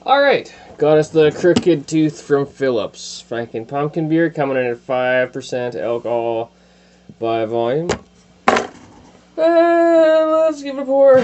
Alright, got us the Crooked Tooth from Phillips. Franken pumpkin beer coming in at 5% alcohol by volume. And let's give it a pour.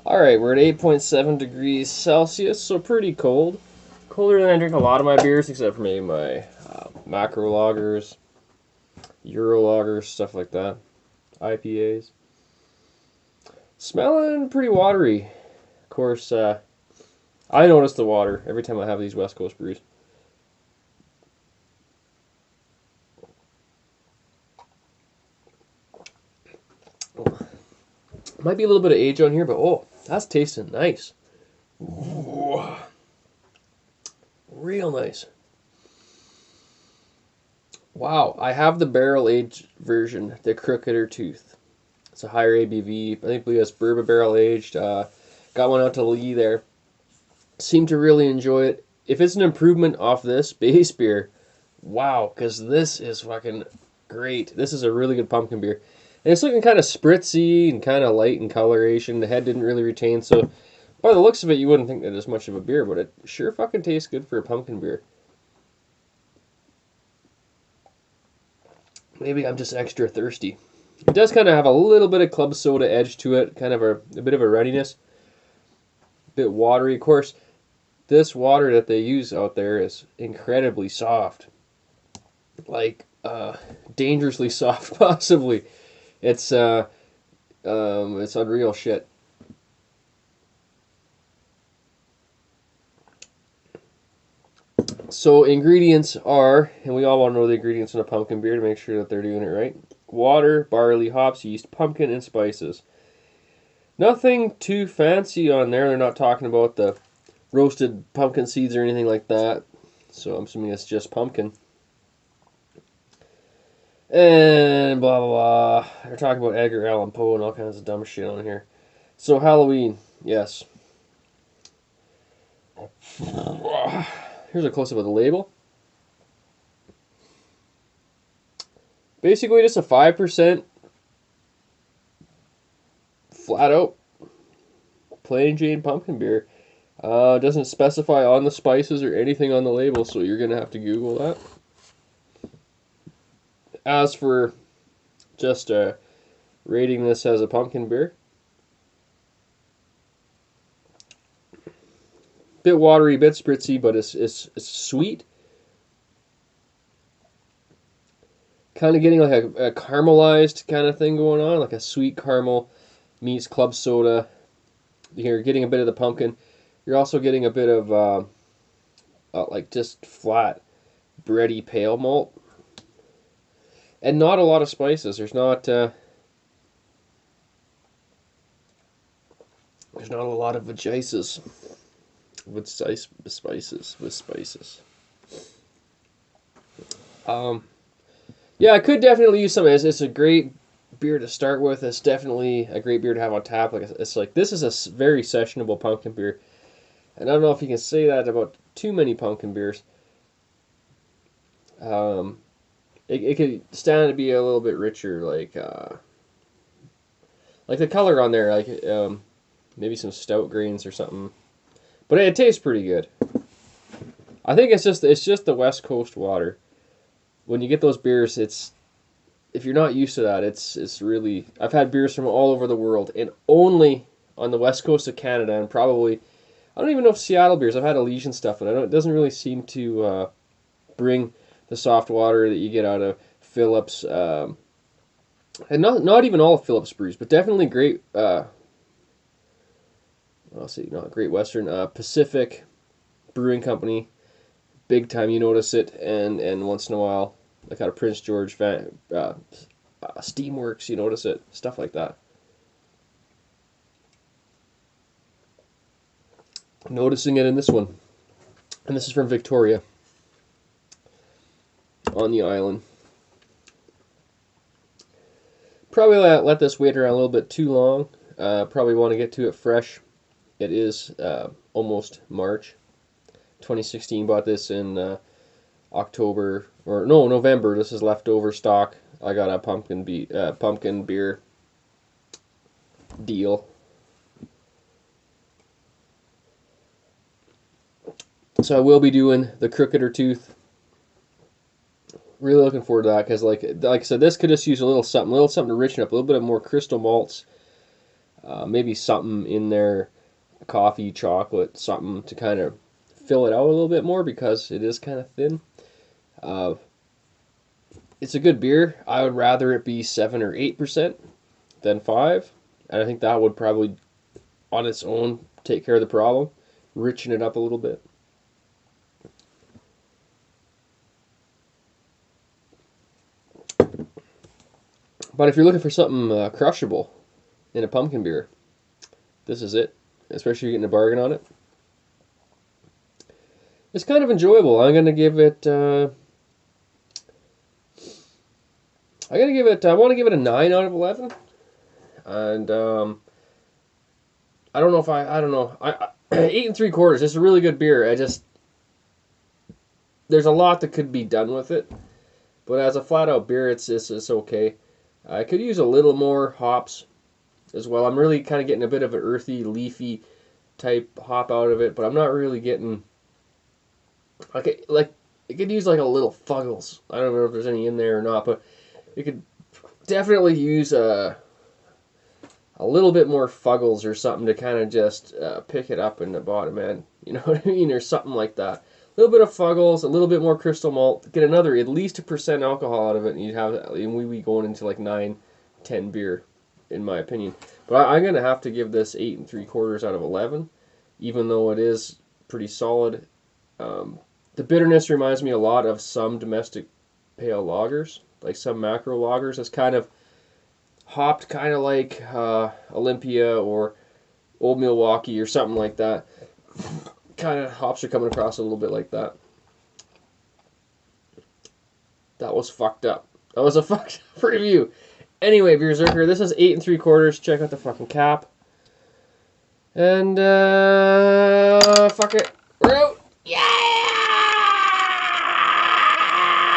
Alright, we're at 8.7 degrees Celsius, so pretty cold. Colder than I drink a lot of my beers, except for maybe my macro lagers, Euro lagers, stuff like that. IPAs. Smelling pretty watery. Of course, I notice the water every time I have these West Coast brews. Might be a little bit of age on here, but oh, that's tasting nice. Ooh. Real nice. Wow, I have the barrel aged version, the Crookeder Tooth. It's a higher ABV. I think it's bourbon barrel aged. Got one out to Lee there. Seem to really enjoy it. If it's an improvement off this base beer, wow, because this is fucking great. This is a really good pumpkin beer. And it's looking kind of spritzy and kind of light in coloration. The head didn't really retain, so by the looks of it, you wouldn't think that it's much of a beer, but it sure fucking tastes good for a pumpkin beer. Maybe I'm just extra thirsty. It does kind of have a little bit of club soda edge to it, kind of a bit of a runniness. A bit watery. Of course, this water that they use out there is incredibly soft. Like, dangerously soft, possibly. It's unreal shit. So ingredients are, and we all want to know the ingredients in a pumpkin beer to make sure that they're doing it right. Water, barley, hops, yeast, pumpkin, and spices. Nothing too fancy on there. They're not talking about the roasted pumpkin seeds or anything like that. So I'm assuming it's just pumpkin. And blah, blah, blah. They're talking about Edgar Allan Poe and all kinds of dumb shit on here. So Halloween, yes. Here's a close-up of the label. Basically just a 5% flat out plain Jane pumpkin beer. Doesn't specify on the spices or anything on the label, so you're going to have to Google that. As for Just rating this as a pumpkin beer. Bit watery, bit spritzy, but it's sweet. Kind of getting like a caramelized kind of thing going on, like a sweet caramel meets club soda. You're getting a bit of the pumpkin. You're also getting a bit of like just flat bready pale malt, and not a lot of spices. There's not a lot of spices with spices. Yeah, I could definitely use some. It's a great beer to start with. It's definitely a great beer to have on tap. Like it's like this is a very sessionable pumpkin beer, and I don't know if you can say that about too many pumpkin beers. It could stand to be a little bit richer, like the color on there, like maybe some stout grains or something. But it tastes pretty good. I think it's just the West Coast water. When you get those beers, if you're not used to that, it's really. I've had beers from all over the world, and only on the West Coast of Canada, and probably I don't even know if Seattle beers. I've had Elysian stuff, and it doesn't really seem to bring the soft water that you get out of Phillips, and not even all of Phillips brews, but definitely great. I'll see, not Great Western, Pacific Brewing Company, big time. You notice it, and once in a while, like out of Prince George, Steamworks, you notice it, stuff like that. Noticing it in this one, and this is from Victoria, on the island. Probably let this wait around a little bit too long. Probably want to get to it fresh. It is almost March 2016. Bought this in October, or no, November. This is leftover stock. I got a pumpkin beer deal. So I will be doing the Crooketer Tooth. Really looking forward to that, because like I said, this could just use a little something to richen up, a little bit of more crystal malts, maybe something in there, coffee, chocolate, something to kind of fill it out a little bit more, because it is kind of thin. It's a good beer. I would rather it be 7 or 8% than 5, and I think that would probably on its own take care of the problem, richen it up a little bit. But if you're looking for something crushable in a pumpkin beer, this is it. Especially if you're getting a bargain on it. It's kind of enjoyable. I'm gonna give it. I want to give it a 9 out of 11. And I don't know if I don't know. 8 3/4. It's a really good beer. There's a lot that could be done with it, but as a flat out beer, it's okay. I could use a little more hops as well. I'm really kind of getting a bit of an earthy, leafy type hop out of it, but I'm not really getting like it could use like a little Fuggles. I don't know if there's any in there or not, but it could definitely use a little bit more Fuggles or something to kind of just pick it up in the bottom end. You know what I mean, or something like that. A little bit of Fuggles, a little bit more crystal malt, get another at least 1% alcohol out of it, and you'd have, and we'd be going into like 9, 10 beer, in my opinion. But I'm gonna have to give this 8 3/4 out of 11, even though it is pretty solid. The bitterness reminds me a lot of some domestic pale lagers, like some macro lagers. It's kind of hopped, kind of like Olympia or Old Milwaukee or something like that. Kind of hops are coming across a little bit like that. That was fucked up. That was a fucked up review. Anyway, Beerzerker, this is 8 3/4. Check out the fucking cap. And fuck it. We're out. Yay!